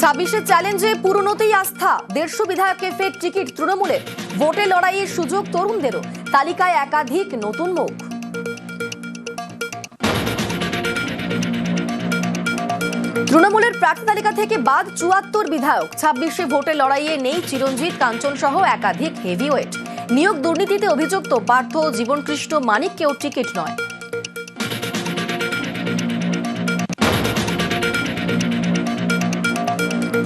26-এর চ্যালেঞ্জে পুরনোতেই আস্থা। 150 বিধায়ককে ফের টিকিট তৃণমূলের। ভোটে লড়াইয়ের সুযোগ তরুণদেরও। তালিকায় একাধিক নতুন মুখ। তৃণমূলের প্রার্থী তালিকা থেকে বাদ 74 বিধায়ক। 26-এ ভোটে লড়াইয়ে নেই চিরঞ্জিত, কাঞ্চন সহ একাধিক হেভিওয়েট। নিয়োগ দুর্নীতিতে অভিযুক্ত পার্থ, জীবনকৃষ্ণ, মানিককেও টিকিট নয়।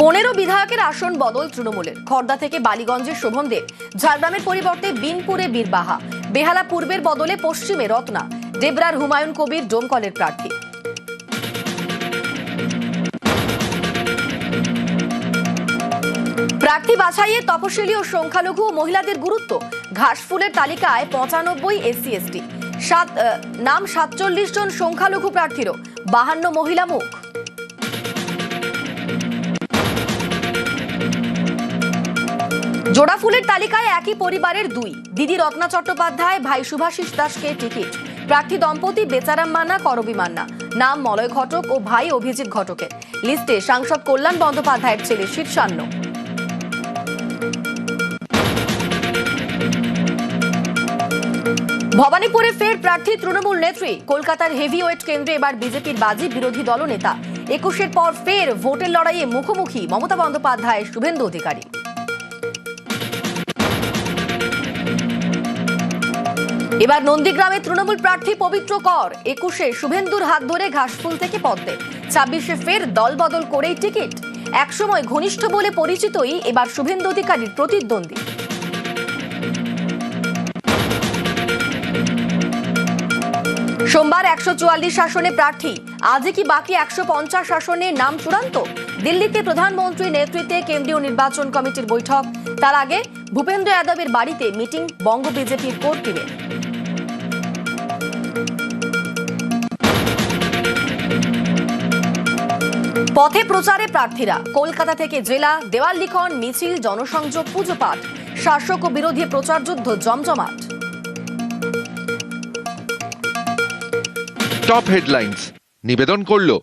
পনেরো বিধায়কের আসন বদল তৃণমূলের। খড়দা থেকে বালিগঞ্জের শোভন দেব, ঝাড়গ্রামের পরিবর্তে বিনপুরে বীরবাহা, বেহালা পূর্বের বদলে পশ্চিমে রত্না, দেবরার হুমায়ুন কবির ডোমকলের প্রার্থী। প্রার্থী বাছাইয়ে তপশিলি ও সংখ্যালঘু ও মহিলাদের গুরুত্ব। ঘাসফুলের তালিকায় 95 এসসি এসটি, নাম 47 জন সংখ্যালঘু প্রার্থীরও, 52 মহিলা মুখ। জোড়াফুলের তালিকায় একই পরিবারের দুই, দিদি রত্না চট্টোপাধ্যায়, ভাই শুভাশিস দাসকে টিকিট। প্রার্থী দম্পতি বেচারাম মান্না, করবী মান্না, নাম মলয় ঘটক ও ভাই অভিজিৎ ঘটকের। লিস্টে সাংসদ কল্যাণ বন্দ্যোপাধ্যায়ের ছেলে শীর্ষান্ন। ভবানীপুরে ফের প্রার্থী তৃণমূল নেত্রী। কলকাতার হেভিওয়েট কেন্দ্রে এবার বিজেপির বাজি বিরোধী দলনেতা। 21-এর পর ফের ভোটের লড়াইয়ে মুখোমুখি মমতা বন্দ্যোপাধ্যায়, শুভেন্দু অধিকারী। এবার নন্দীগ্রামে তৃণমূল প্রার্থী পবিত্র কর। 21-এ শুভেন্দুর হাত ধরে ঘাসফুল থেকে পদ্মে। 26-এ ফের দল বদল করেই টিকিট। একসময় ঘনিষ্ঠ বলে পরিচিতই এবার শুভেন্দু অধিকারীর প্রতিদ্বন্দ্বী। সোমবার 144 আসনে প্রার্থী। আজই কি বাকি 150 আসনে নাম চূড়ান্ত? দিল্লিতে প্রধানমন্ত্রীর নেতৃত্বে কেন্দ্রীয় নির্বাচন কমিটির বৈঠক। তার আগে ভূপেন্দ্র যাদবের বাড়িতে মিটিং বঙ্গ বিজেপির কোর টিমের। পথে প্রচারে প্রার্থীরা। কলকাতা থেকে জেলা, দেওয়াল লিখন, মিছিল, জনসংযোগ, পুজো পাঠ। শাসক ও বিরোধী প্রচার যুদ্ধ জমজমাট। টপ হেডলাইন্স নিবেদন করলো